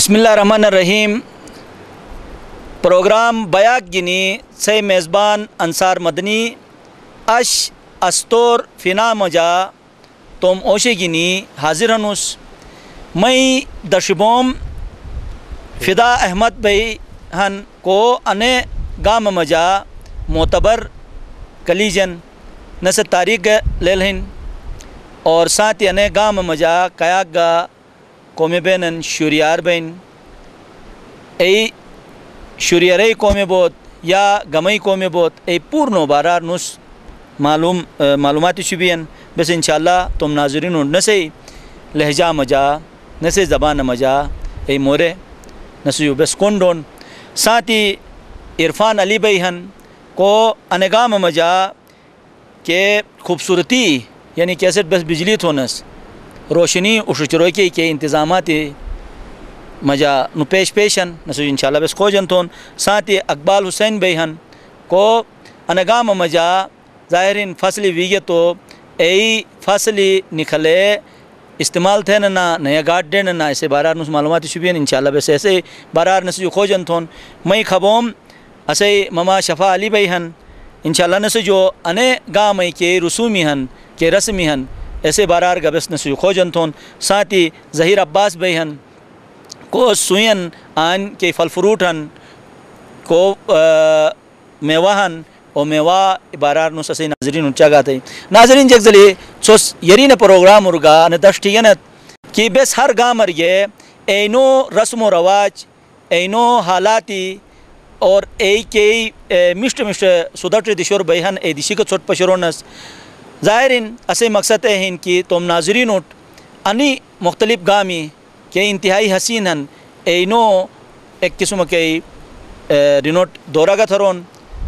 بسم اللہ الرحمن الرحیم. پروگرام بیاک گینی سے میزبان انصار مدنی اش استور فنا مجا توم اوشے گینی حاضر ہنوس میں دشبوم فدا احمد بھائی ہن کو انے گام مجا معتبر کلیجن نس تاریخ لیلہن اور ساتھ انے گام مجا کیاک گا قومی بینن شوریار بین ای شوریاری قومی بود یا گمئی قومی بود ای پورنو بارار نس معلوماتی شبین بس انشاءاللہ تم ناظرین نسے لہجہ مجا نسے زبان مجا ای مورے نسیو بس کونڈون ساتھی عرفان علی بھائی ہن کو انگام مجا کے خوبصورتی یعنی کیسے بس بجلی تھونس روشنی اشچروکی کے انتظامات مجا نو پیشن نسو انشاءاللہ بس خوجن تھون ساتھی اقبال حسین بھائی کو انگام مجا ظاہرین فصلی ویگے تو ای فصلی نکھلے استعمال تھے نا نیا گاٹ دے نا ایسے بارار نس معلومات شبین انشاءاللہ بس ایسے بارار نسو خوجن تھون میں خبوم اسے مما شفا علی بھائی انشاءاللہ نسو جو انے گام کے رسومی کے رسمی ایسے بارار گبس نسو خوجن تھون ساتھی ظہیر عباس بھائی کو سوین آن کے پھل فروٹ کو میوہ او میوہ بارار نس اسے ناظرین چاگا تھے ناظرین جگ زلی سوس یرین پروگرام ارگا دشتینت کہ بس ہر گام ارگے اینو رسم و رواج اینو حالاتی اور ای کے مشت سودٹ دشور بیہن ای دشی کا چھوٹ پشرونس ظاہرین اسے مقصد ہے کہ تم ناظرین انی مختلف گامی کے انتہائی حسین اینو ایک قسم کے رینوٹ دورہ کا تھرون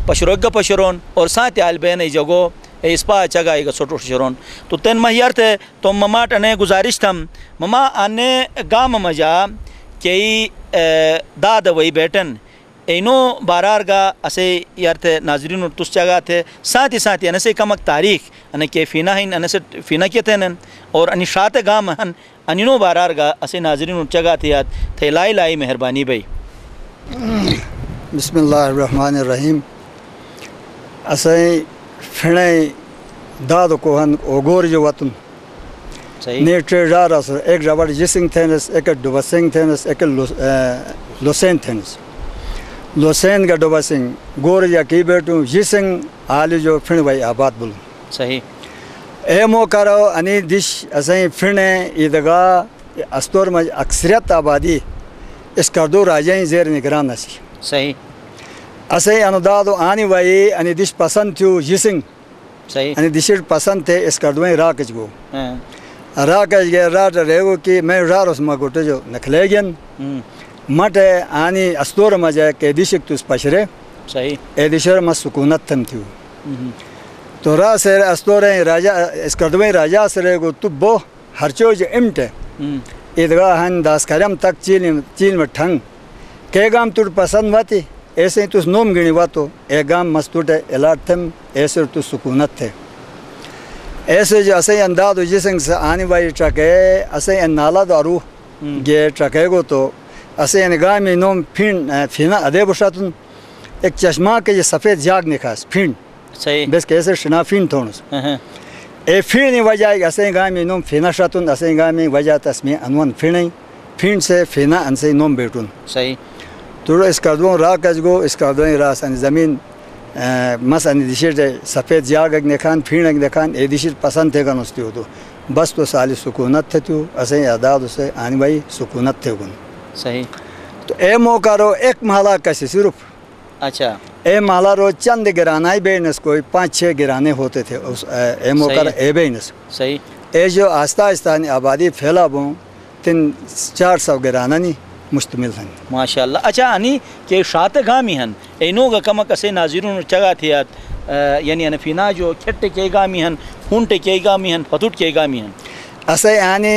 پشروگا پشرون اور ساتھ آل بین ای جگو ای اسپا چگا ای گا چھوٹو شرون تو تین مہیار تھے تو مما ٹنے گزارش تھم مما آنے گام مجا کئی داد وی بیٹن اینو بارار گا اسے یار تھے ناظرین تس چگا تھے ساتھی انسے کمک تاریخ ان کے فینا ہن انسے فینا کے تھے اور ان شات گام ہن انینو بارار گا اسے ناظرین چگا تھے یاد تھے لائی مہربانی بھائی. بسم اللہ الرحمن الرحیم. اسے فینے داد کو ہن اوگور جو وطن نیٹر جا رہا ایک جبر جسنگ تھینس ایک ڈوبسنگ تھینس ایک لوسین تھینس لوسین کا ڈوبا سنگھ گور یا کی بیٹوں جسنگ آلی جو پھن بھائی آباد بولوں صحیح اے مو کرو انی دش اسیں پھنے عیدگاہ استور مج اکثریت آبادی اس کردو راجائیں زیر نگران نسی صحیح اسیں اندادو آنی وائی انی دش پسند تھیو جسنگ صحیح انی دشیر پسند تھے اس کردویں راکج گو راکج گئے راٹ ریگو کی میں رارس مگوٹے جو نکلے گین مٹ آنی استور مجا کہ دیشک تو پشرے صحیح اے دیشر مس سکونت تھم تھیو تو را سر استور راجا اس کردویں راجا سرے گو تو بو ہر چوج امٹ عیدگاہ ہن داس کرم تک چیل میں ٹھنگ کہ گام تر پسند واتی ایسے تو نوم گنی واتو اے گام مستوٹ الاٹ تھم ایسے تو سکونت تھے ایسے جو اسے انداز جسنگ سے آنی وائی ٹرکے اسے نالا دارو گے ٹرکے گو تو اسے نگاہ میں نوم فینا ادے بشاتن ایک چشمہ کے یہ سفید جاگ نکھاس پھین صحیح بس کیسے شنا فین تھونس اے فین وجہ اسے نگاہ میں نوم فینا شاتن اسے نگاہ میں وجہ تسمی انوان فین سے فینا انسے نوم بیٹون صحیح تو اس کردوں را کجگو اس کردوں راس ان زمین مس ان دیشر سفید جاگ اگ نکھان پھین اگ نکھان اے دیشر پسند تھے گن استی ہو تو بس تو سالی سکونت تھے تو اسے اعداد اسے آنی بھائی سکونت تھے گن صحیح تو اے موقع رو ایک محلہ کسی صرف اچھا اے محلہ رو چند گرانائی بینس کوئی 5-6 گرانے ہوتے تھے اس اے موقع اے بینس صحیح اے جو آستہ آستانی آبادی پھیلا بوں 300-400 گرانانی مشتمل ہیں ماشاءاللہ. اچھا انی کہ شات گامی ہن اینو گا کمک اسے ناظرون چگا تھیات یعنی انفینا جو کھٹ کے گامی ہن ہونٹ کے گامی ہن فتوٹ کے گامی ہن اسے آنی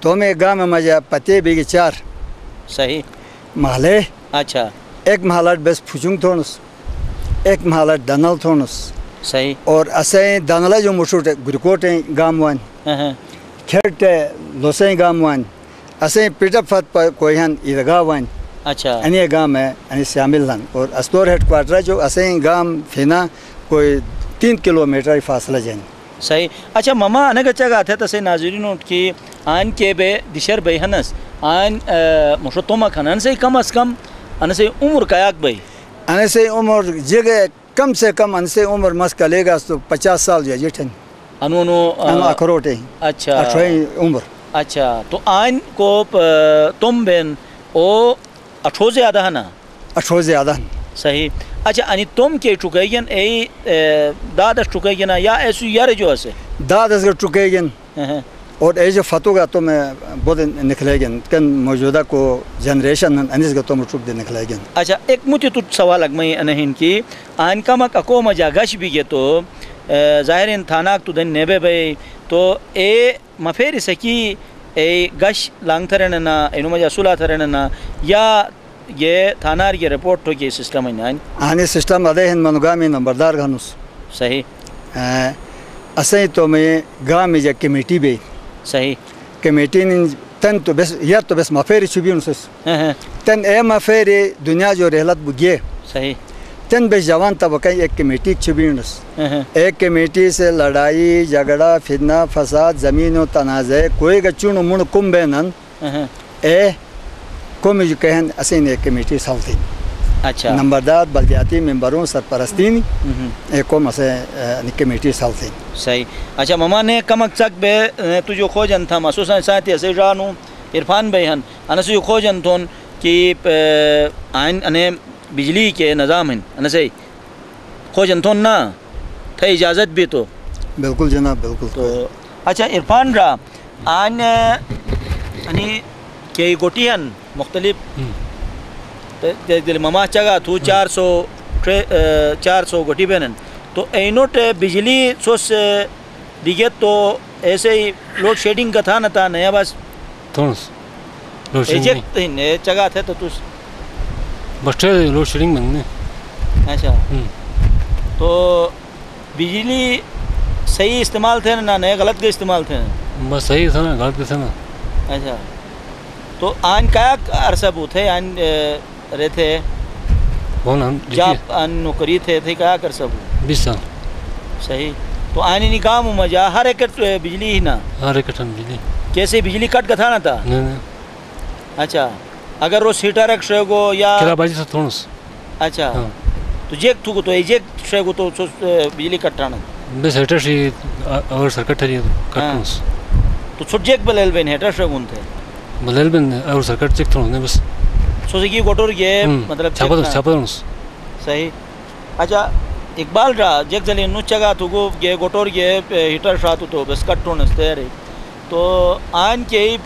تومے گام مجا پتے بیگی 4 صحیح محلے اچھا ایک محلہ بس پھچنگ تھونس ایک محلہ دنل تھونس صحیح اور اسے دنلہ جو مشہور گرکوٹیں گام وان کھٹ لوسیں گام وان اسیں پیٹا فت کوئی ہن عیدگاہ ون اچھا انہیں گام ہے انہیں شامل ہن اور استور ہیڈ کوارٹر جو اسیں گام فینا کوئی 3 کلومیٹر فاصلہ جائیں صحیح اچھا مما انگ اچھا گا تھا تسے ناظرین کی آن کے بے دشر بے ہنس آن مشتومہ کھنن سے کم از کم ان سے عمر کایاک بھائی ان سے عمر جگہ کم سے کم ان سے عمر مسکا لے گا تو 50 سال جو جٹھن انو اخروٹے اچھا عمر اچھا تو آن کو تم بین او 18 زیادہ ہے نا 18 زیادہ صحیح اچھا انی تم کے چکیگن ای دادش چکیگن یا ایسو یار جو اسے دادش کے چکیگن اور ای جو فتو گا تو میں بہت نکلے گن کن موجودہ کو جنریشن انیس گا تو میں چک دے نکلے گن اچھا ایک مجھے تو سوال اگمئی انہین کی آن کا مک اکو مجا گش بھی گے تو ظاہر ان تھاناک تو دن نیبے بھئی تو اے مفیر سکی اے گش لانگ تھرننا اینو مجا سولا تھرننا یا یہ تھانار یہ رپورٹ ہو گئی سسٹم ہے آنے سسٹم ادے ہن منگامی نمبردار گھنوس صحیح اسیں تو میں گامی جا کمیٹی بے صحیح کمیٹی تن تو بس یا تو بس مفیری چھبی انسس تن اے مفیری دنیا جو رحلت بگیے صحیح تن بس جوان طبقہ ایک کمیٹی چھبی انس ایک کمیٹی سے لڑائی جھگڑا فتنہ فساد زمین و تنازع کوئی گا چون من کم بینن اے کومی جو کہن اسیں ایک کمیٹی سالتی اچھا نمبردار بلدیاتی ممبروں سرپرستین ایک کوم اسے کمیٹی سالتی صحیح اچھا مما نے کم اکسک بے تجھو خوجن تھا محسوساً ساتھی اسے جانو عرفان بے ہن انسو خوجن تھون کہ آئین انہیں بجلی کے نظام ہیں انسے خوجن تھون نا تھا اجازت بھی تو بالکل جناب بالکل تو اچھا عرفان را آئین انہیں کہ گوٹی ہن مختلف دل مما چگا تو 400 گوٹی بینن تو اینوٹ بجلی سوس دیگه تو ایسے ہی لوڈ شیڈنگ کا تھا نہ تھا نیا بس تھونس لوڈ ایجیکٹ ہی چگا تھے تو توس بس لوڈ شیڈنگ بننے اچھا تو بجلی صحیح استعمال تھے نا نئے غلط کے استعمال تھے بس صحیح تھا نا غلط کے تھا نا اچھا تو آن کیا عرصہ بو تھے آن رہے تھے جاب آن نوکری تھے کیا کر سب 20 سال صحیح تو آنی نکام مجا ہر ایک بجلی ہی نا ہر ایک بجلی کیسے بجلی کٹ کا تھا نا تھا اچھا اگر وہ سیٹر ایک شے گو یا کلا باجی سے تھونس اچھا تو جیک تھو تو ایجیک شے گو تو بجلی کٹ رہا نا بس ہیٹر شی اور سرکٹ ہے کٹنس تو چھوٹ جیک بلیل بین ہیٹر شے گون تھے بلیل بین اور سرکٹ چیک تھونے بس سوزگی گوٹور یہ مطلب چھاپا دونس صحیح اچھا اقبال را جیک زلی نو چگا تو گو یہ گوٹور یہ ہیٹر شاتو تو بس کٹ ٹونس تھے رہی تو آن کے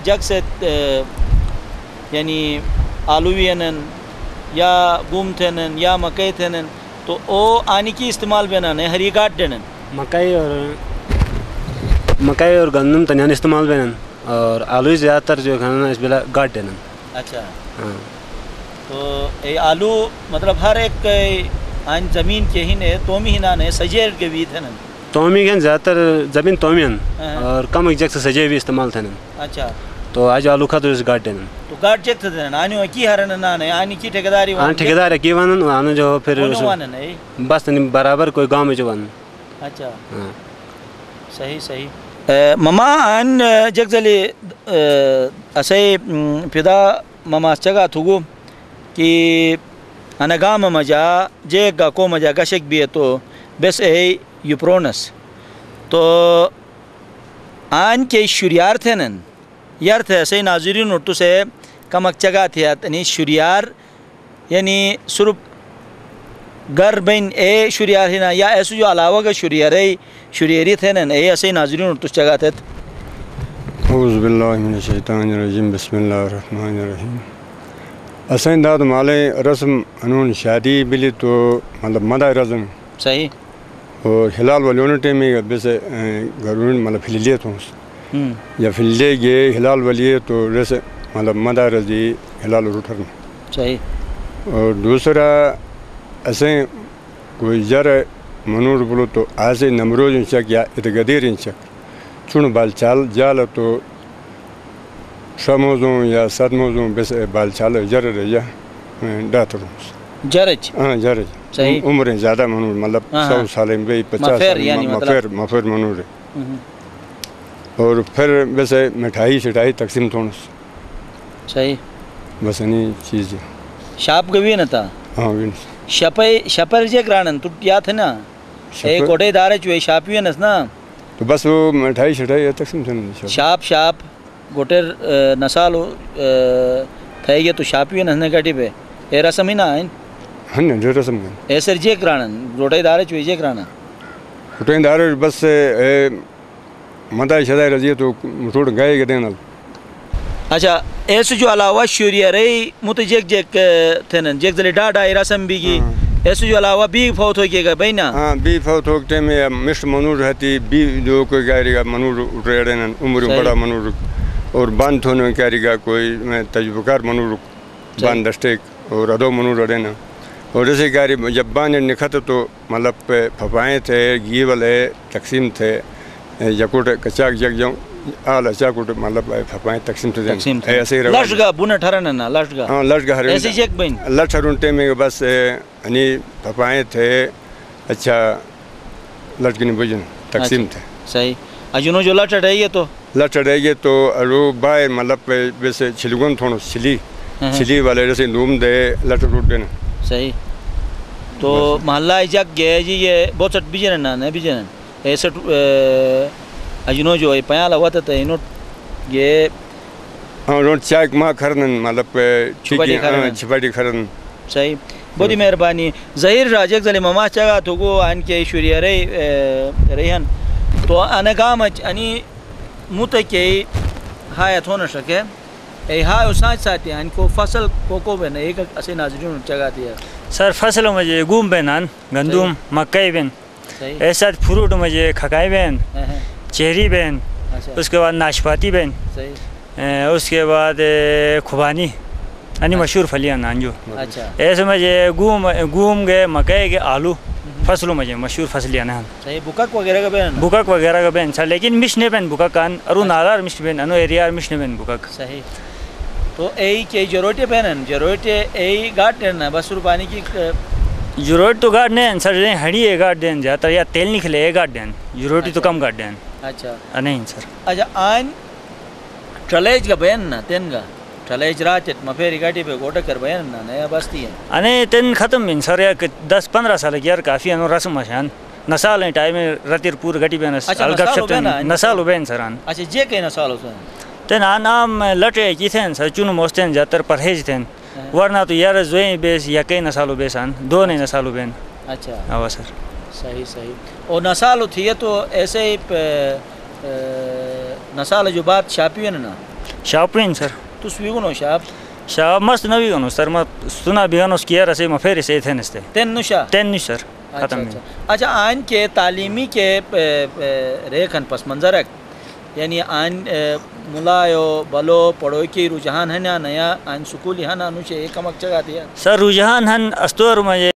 جگ سے یعنی آلوی انن یا گوم تھینن یا مکئی تھینن تو او آنی کی استعمال بینن ہری گاٹ دینن مکئی اور گندم تنیان استعمال بینن اور آلوی زیادہ تر جو کھانا اس بلا گاٹ دینن اچھا تو اے آلو مطلب ہر ایک آن زمین کے ہی نے تومی ہی نانے سجیر کے بھی تھے نا تومی کے زیادہ تر زمین تومی ہیں اور کم ایک جگ سے سجے بھی استعمال تھے نا اچھا تو آج آلو کھا تو اس گاٹ دینا تو گاٹ چیک تھے نا آنی کی ہرن نانے آنی کی ٹھیکداری آن ٹھیکدار کی وانن آنو جو پھر بس برابر کوئی گاؤں میں جو وانن اچھا صحیح مما آن جگ زلی اسے پیدا مما چگا تھوگو کہ انگام مجا جے گا کو مجا گشک بھی ہے تو بس اے یپرونس تو آن کے شریار تھے نن یار تھے ایسے ناظرین اٹھو سے کمک چگا تھے یعنی شریار یعنی صرف گر بین اے شریار ہی نا یا ایسو جو علاوہ کا شریاری تھے نن اے ایسے ناظرین اٹھو چگا تھے اعوذ باللہ من الشیطان الرجیم بسم اللہ الرحمن الرحیم اسین داد مالے رسم انون شادی بلی تو مطلب مدہ رسم صحیح اور ہلال ولیون ٹیمی بس گرون مطلب فلیلیت ہوں یا فلیلے گئے ہلال ولیے تو رس مطلب مدہ رضی ہلال روٹر صحیح اور دوسرا اسیں کوئی جر منور بلو تو آسے نمروز انشک یا اتگدیر انشک چون بال چال جال تو شو موضوع یا سات موضوع بس بال چالو جر رہا ڈاتر جرج ہاں جر صحیح عمریں زیادہ منور مطلب 100 سال میں 50 سال مفر منور ہے اور پھر ویسے مٹھائی شٹائی تقسیم تھوڑا صحیح بس نہیں چیز شاپ گوی نا تھا ہاں شپر جے کرانن تو یاد ہے نا ایک کوٹے دار چوے شاپی نس نا تو بس وہ مٹھائی شٹائی تقسیم تھوڑا شاپ گوٹر نسالو تھے گے تو شاپی نس نے کٹی پہ اے رسم ہی نا ہاں جو رسم ایسر جے کرانن گوٹے دار چوے جے کرانا گوٹے دار بس مدائی شدائی رضی تو تھوڑ گائے گے دینا اچھا ایسے جو علاوہ شوریہ رہی مت جیک تھے نا جیک دلی ڈاڈا رسم بھی کی ایسے جو علاوہ بھی فوت ہو کے گا بھائی نا ہاں بھی فوت ہو کے میں مشت منور رہتی بھی جو کوئی گائے گا منور اٹھے نا عمر بڑا منور اور باندھ ہونے کہہ گا کوئی میں تجربہ کار منور باندھ دسٹیک اور ادو منور رہے نا اور جیسے کہہ جب باندھ نکھت تو مطلب پھپائیں تھے گھی والے تقسیم تھے یکوٹ کچاک جگ جاؤں آل چاکوٹ مطلب پھپائیں تقسیم تھے ایسے ہی لشٹ گا بنا ٹھہرنا نا لشٹ گا ہاں لشٹ گا ایسے چیک بین لشٹ ہرونٹے میں بس یعنی پھپائیں تھے اچھا لشٹ گنی بجن تقسیم تھے صحیح اجنو جو لشٹ ہے یہ تو لشٹ رہے گی تو رو باہر مطلب ویسے چھلگن تھوڑا چھلی والے جیسے نوم دے لشٹ روٹ دینا صحیح تو محلہ جگ گئے جی یہ بہت سٹ بیجن نا نہیں بیجن ایسے اجنو جو ہے پیال ہوا تھا انہوں یہ ہاں روٹ چاک ماں کھرنن مطلب چھپاٹی کھرن صحیح بہت ہی مہربانی ظہیر راجک زلی مما چگا تو گو آن کے شوریہ ریحن تو آنے کام انی موتا کے ہایت ہونا شکے ای ہائی سانچ ساتھی ان کو فصل کوکو بین ایک اسے ناظرین چگا دیا سر فصلوں مجھے گوم بینان گندم مکئی بین ایسا فروٹ مجھے کھکائی بین چہری بین اس کے بعد ناشپاتی بین اس کے بعد خوبانی یعنی مشہور پھلیاں نانجو ایسے مجھے گوم گئے مکئی گئے آلو فصلوں مجھے مشہور فصلیاں نا بکک وغیرہ کا بین بکک وغیرہ کا بین سر لیکن مشنے بین بکک کان ارو نالار مشن بین انو ایریار مشنے بین بکک صحیح تو ای کے جروٹے بینن جروٹے ای گاٹ دینا بس پانی کی جروٹ تو گاٹ نہیں سر ہڑی ہے گاٹ دین جاتا یا تیل نکلے ہے گاٹ دین جروٹی تو کم گاٹ دین اچھا نہیں سر اچھا آن ٹھلیج کا بین نا تین کا ٹھلیج راچت مفیری گاٹی پہ گوٹا کر بین نا نیا بستی ہے انے تین ختم بین سر یا 10-15 سال گیار کافی انو رسم آشان نسال ہیں ٹائم رتیر پور گٹی بین الگف شبتن نسالو بین سران اچھا جے کئی نسالو سن تین آن آم لٹے کی تھین سر چونو موستین جاتر پرہیج تھین ورنہ تو یار زوئیں بیس یا کئی نسالو بیسان دو نہیں نسالو بین اچھا آوا سر صحیح اور نسالو تھی تو ایسے ہی نسال جو بات شاپی ہے نا شاپین سر تو سویگنو شاپ مست نوی گنو سر ما سنا بیانو اس کیا رسے مفیری سے تھے نستے تین نشا تین نش سر ختم اچھا آن کے تعلیمی کے ریکھن پس منظر ہے یعنی آن ملایو بلو پڑھوئی کی رجحان ہے نا نیا آن سکولی ہے نا انوشے ایک کمک چگا دیا سر رجحان ہن استور مجھے